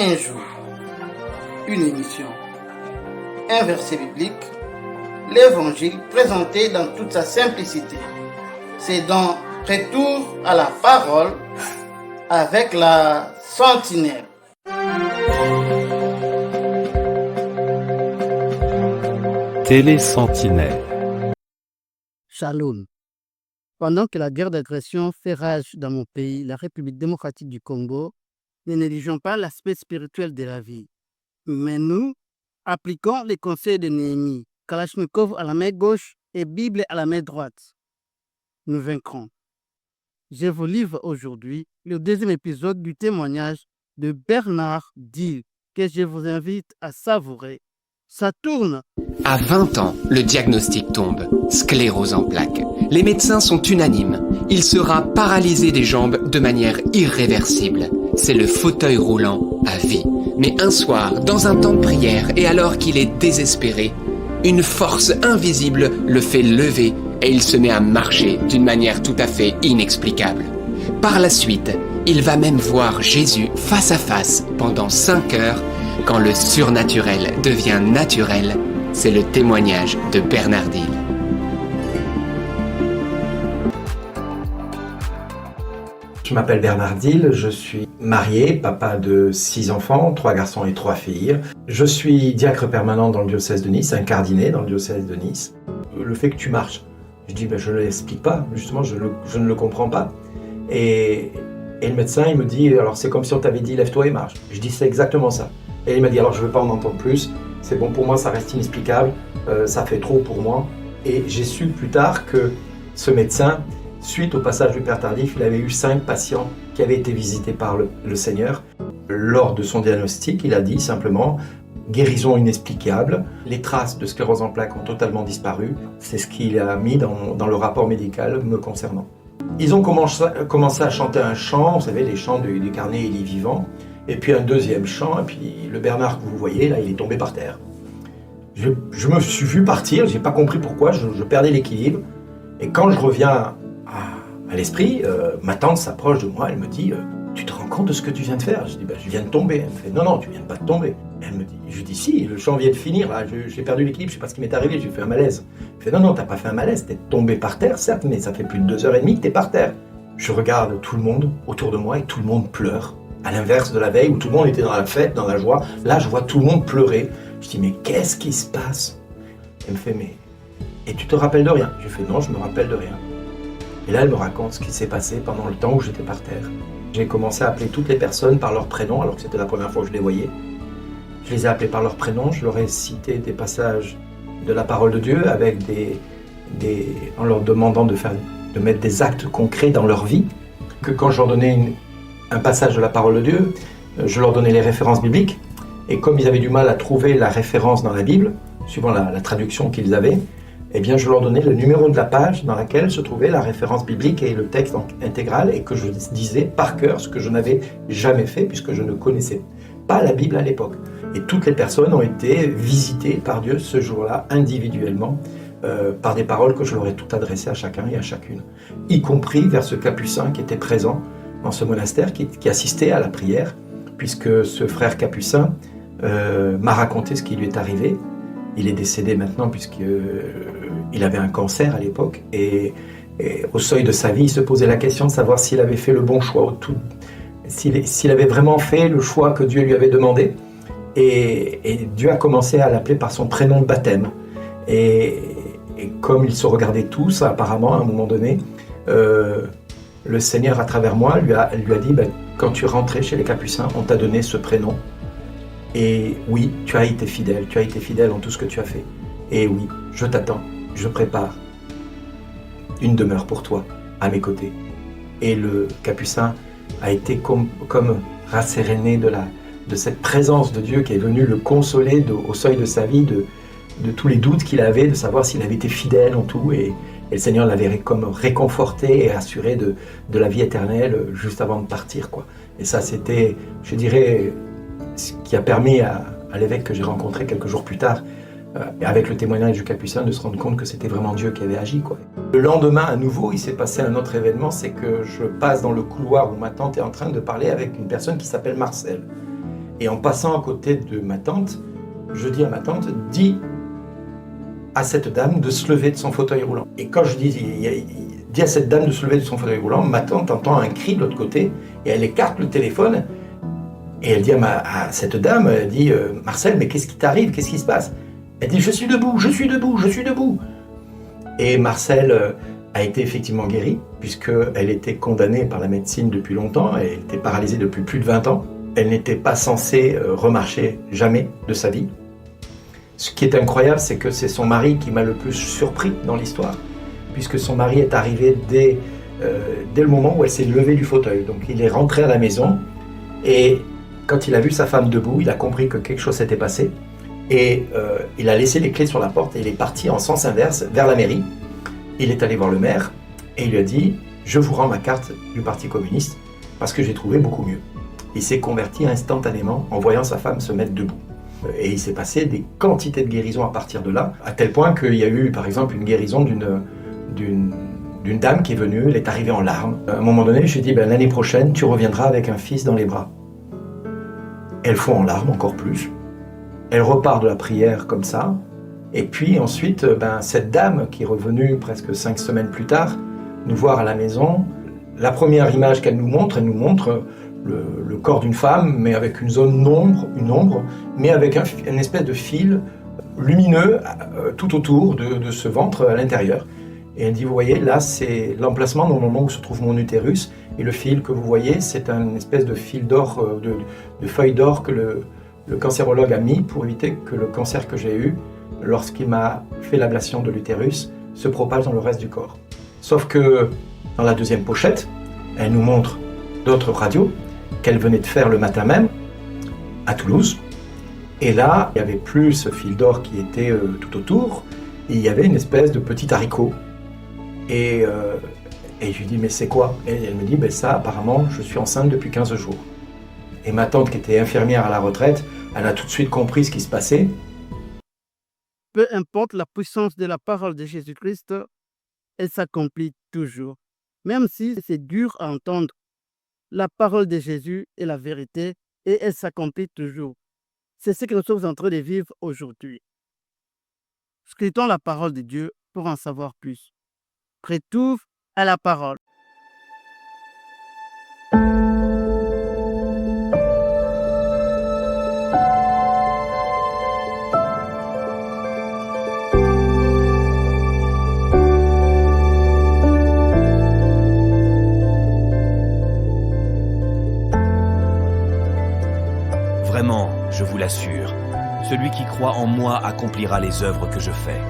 Un jour, une émission, un verset biblique, l'évangile présenté dans toute sa simplicité. C'est dans Retour à la parole avec la sentinelle. Télé-sentinelle. Shalom. Pendant que la guerre d'agression fait rage dans mon pays, la République démocratique du Congo, ne négligeons pas l'aspect spirituel de la vie. Mais nous, appliquons les conseils de Néhémie, Kalachnikov à la main gauche et Bible à la main droite. Nous vaincrons. Je vous livre aujourd'hui le deuxième épisode du témoignage de Bernard Dill, que je vous invite à savourer. Ça tourne. À 20 ans, le diagnostic tombe. Sclérose en plaques. Les médecins sont unanimes. Il sera paralysé des jambes de manière irréversible. C'est le fauteuil roulant à vie. Mais un soir, dans un temps de prière, et alors qu'il est désespéré, une force invisible le fait lever et il se met à marcher d'une manière tout à fait inexplicable. Par la suite, il va même voir Jésus face à face pendant 5 heures. Quand le surnaturel devient naturel, c'est le témoignage de Bernard Dill. Je m'appelle Bernard Dill, je suis marié, papa de 6 enfants, 3 garçons et 3 filles. Je suis diacre permanent dans le diocèse de Nice, incardiné dans le diocèse de Nice. Le fait que tu marches, je dis je ne l'explique pas, justement je ne le comprends pas. Et le médecin il me dit, alors c'est comme si on t'avait dit lève-toi et marche. Je dis c'est exactement ça. Et il m'a dit alors je ne veux pas en entendre plus, c'est bon pour moi, ça reste inexplicable, ça fait trop pour moi. Et j'ai su plus tard que ce médecin, suite au passage du Père Tardif, il avait eu 5 patients qui avaient été visités par le Seigneur. Lors de son diagnostic, il a dit simplement guérison inexplicable, les traces de sclérose en plaques ont totalement disparu. C'est ce qu'il a mis dans le rapport médical me concernant. Ils ont commencé à chanter un chant, vous savez, les chants du carnet Élie vivant, et puis un deuxième chant, et puis le Bernard que vous voyez, là, il est tombé par terre. Je me suis vu partir, je n'ai pas compris pourquoi, je perdais l'équilibre, et quand je reviens à l'esprit, ma tante s'approche de moi, elle me dit tu te rends compte de ce que tu viens de faire? Je dis je viens de tomber. Elle me fait non, tu viens pas de tomber. Elle me dit, je dis si, le chant vient de finir, là, j'ai perdu l'équilibre, je sais pas ce qui m'est arrivé, j'ai fait un malaise. Elle fait non, t'as pas fait un malaise, t'es tombé par terre, certes, mais ça fait plus de 2h30 que t'es par terre. Je regarde tout le monde autour de moi et tout le monde pleure. À l'inverse de la veille où tout le monde était dans la fête, dans la joie, là je vois tout le monde pleurer. Je dis mais qu'est-ce qui se passe? Elle me fait et tu te rappelles de rien? Je fais non, je me rappelle de rien. Et là elle me raconte ce qui s'est passé pendant le temps où j'étais par terre. J'ai commencé à appeler toutes les personnes par leur prénom alors que c'était la première fois que je les voyais. Je les ai appelés par leur prénom, je leur ai cité des passages de la parole de Dieu avec en leur demandant de mettre des actes concrets dans leur vie. Que quand je leur donnais un passage de la parole de Dieu, je leur donnais les références bibliques. Et comme ils avaient du mal à trouver la référence dans la Bible, suivant la traduction qu'ils avaient, eh bien je leur donnais le numéro de la page dans laquelle se trouvait la référence biblique et le texte intégral et que je disais par cœur, ce que je n'avais jamais fait puisque je ne connaissais pas la Bible à l'époque. Et toutes les personnes ont été visitées par Dieu ce jour-là, individuellement, par des paroles que je leur ai toutes adressées à chacun et à chacune, y compris vers ce capucin qui était présent dans ce monastère, qui assistait à la prière, puisque ce frère capucin m'a raconté ce qui lui est arrivé. Il est décédé maintenant puisqu'il avait un cancer à l'époque et au seuil de sa vie, il se posait la question de savoir s'il avait fait le bon choix, s'il avait vraiment fait le choix que Dieu lui avait demandé. Et Dieu a commencé à l'appeler par son prénom de baptême. Et comme ils se regardaient tous, apparemment, à un moment donné, le Seigneur, à travers moi, lui a dit quand tu es rentré chez les Capucins, on t'a donné ce prénom. Et oui, tu as été fidèle en tout ce que tu as fait. Et oui, je t'attends, je prépare une demeure pour toi, à mes côtés. Et le Capucin a été comme rasséréné de cette présence de Dieu qui est venue le consoler au seuil de sa vie, de tous les doutes qu'il avait, de savoir s'il avait été fidèle en tout. Et le Seigneur l'avait comme réconforté et assuré de la vie éternelle juste avant de partir, quoi. Et ça, c'était, je dirais, ce qui a permis à l'évêque que j'ai rencontré quelques jours plus tard, avec le témoignage du Capucin, de se rendre compte que c'était vraiment Dieu qui avait agi, quoi. Le lendemain, à nouveau, il s'est passé un autre événement, c'est que je passe dans le couloir où ma tante est en train de parler avec une personne qui s'appelle Marcel. Et en passant à côté de ma tante, je dis à ma tante, dis à cette dame de se lever de son fauteuil roulant. Et quand je dis à cette dame de se lever de son fauteuil roulant, ma tante entend un cri de l'autre côté et elle écarte le téléphone et elle dit à cette dame, elle dit Marcel, mais qu'est-ce qui t'arrive, qu'est-ce qui se passe? Elle dit je suis debout, je suis debout, je suis debout. Et Marcel a été effectivement guérie puisqu'elle était condamnée par la médecine depuis longtemps, elle était paralysée depuis plus de 20 ans. Elle n'était pas censée remarcher jamais de sa vie. Ce qui est incroyable, c'est que c'est son mari qui m'a le plus surpris dans l'histoire, puisque son mari est arrivé dès le moment où elle s'est levée du fauteuil. Donc il est rentré à la maison et quand il a vu sa femme debout, il a compris que quelque chose s'était passé et il a laissé les clés sur la porte et il est parti en sens inverse vers la mairie. Il est allé voir le maire et il lui a dit « Je vous rends ma carte du Parti communiste parce que j'ai trouvé beaucoup mieux ». Il s'est converti instantanément en voyant sa femme se mettre debout. Et il s'est passé des quantités de guérisons à partir de là, à tel point qu'il y a eu par exemple une guérison d'une dame qui est venue, elle est arrivée en larmes. À un moment donné, je lui ai dit l'année prochaine, tu reviendras avec un fils dans les bras. Elle fond en larmes encore plus. Elle repart de la prière comme ça. Et puis ensuite, cette dame qui est revenue presque 5 semaines plus tard, nous voir à la maison, la première image qu'elle nous montre, le corps d'une femme, mais avec une zone une ombre, mais avec une espèce de fil lumineux tout autour de ce ventre à l'intérieur. Et elle dit, vous voyez, là c'est l'emplacement normalement où se trouve mon utérus, et le fil que vous voyez, c'est une espèce de fil d'or, de feuille d'or que le cancérologue a mis pour éviter que le cancer que j'ai eu, lorsqu'il m'a fait l'ablation de l'utérus, se propage dans le reste du corps. Sauf que dans la deuxième pochette, elle nous montre d'autres radios qu'elle venait de faire le matin même, à Toulouse. Et là, il n'y avait plus ce fil d'or qui était tout autour, et il y avait une espèce de petit haricot. Et je lui dis, mais c'est quoi? Et elle me dit, ça, apparemment, je suis enceinte depuis 15 jours. Et ma tante, qui était infirmière à la retraite, elle a tout de suite compris ce qui se passait. Peu importe la puissance de la parole de Jésus-Christ, elle s'accomplit toujours. Même si c'est dur à entendre, la parole de Jésus est la vérité et elle s'accomplit toujours. C'est ce que nous sommes en train de vivre aujourd'hui. Scrutons la parole de Dieu pour en savoir plus. Retour à la parole. Vraiment, je vous l'assure, celui qui croit en moi accomplira les œuvres que je fais.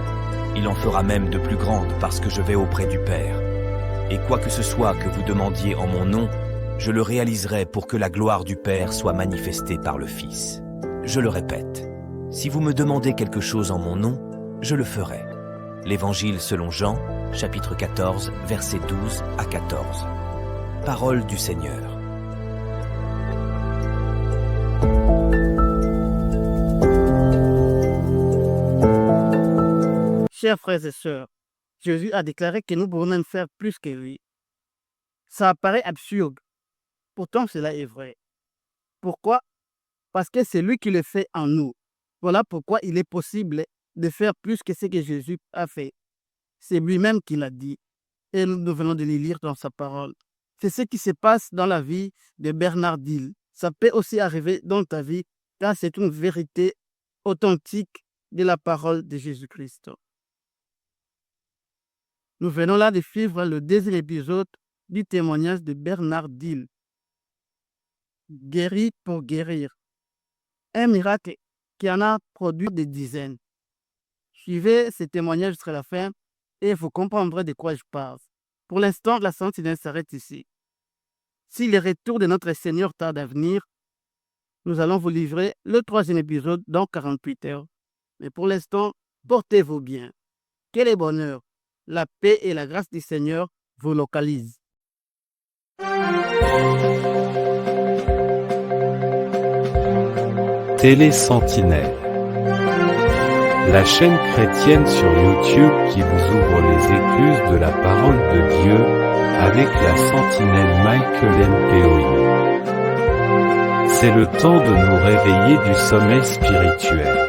Il en fera même de plus grandes parce que je vais auprès du Père. Et quoi que ce soit que vous demandiez en mon nom, je le réaliserai pour que la gloire du Père soit manifestée par le Fils. Je le répète, si vous me demandez quelque chose en mon nom, je le ferai. L'Évangile selon Jean, chapitre 14, versets 12 à 14. Parole du Seigneur. Chers frères et sœurs, Jésus a déclaré que nous pouvons même faire plus que lui. Ça paraît absurde. Pourtant, cela est vrai. Pourquoi? Parce que c'est lui qui le fait en nous. Voilà pourquoi il est possible de faire plus que ce que Jésus a fait. C'est lui-même qui l'a dit. Et nous venons de le lire dans sa parole. C'est ce qui se passe dans la vie de Bernard Dill. Ça peut aussi arriver dans ta vie, car c'est une vérité authentique de la parole de Jésus-Christ. Nous venons là de suivre le deuxième épisode du témoignage de Bernard Dill. Guéri pour guérir. Un miracle qui en a produit des dizaines. Suivez ce témoignage jusqu'à la fin et vous comprendrez de quoi je parle. Pour l'instant, la sentinelle s'arrête ici. Si le retour de notre Seigneur tarde à venir, nous allons vous livrer le troisième épisode dans 48 heures. Mais pour l'instant, portez-vous bien. Quel bonheur! La paix et la grâce du Seigneur vous localisent. Télé Sentinelle, la chaîne chrétienne sur YouTube qui vous ouvre les écluses de la parole de Dieu avec la sentinelle Michael N. Peoy. C'est le temps de nous réveiller du sommeil spirituel.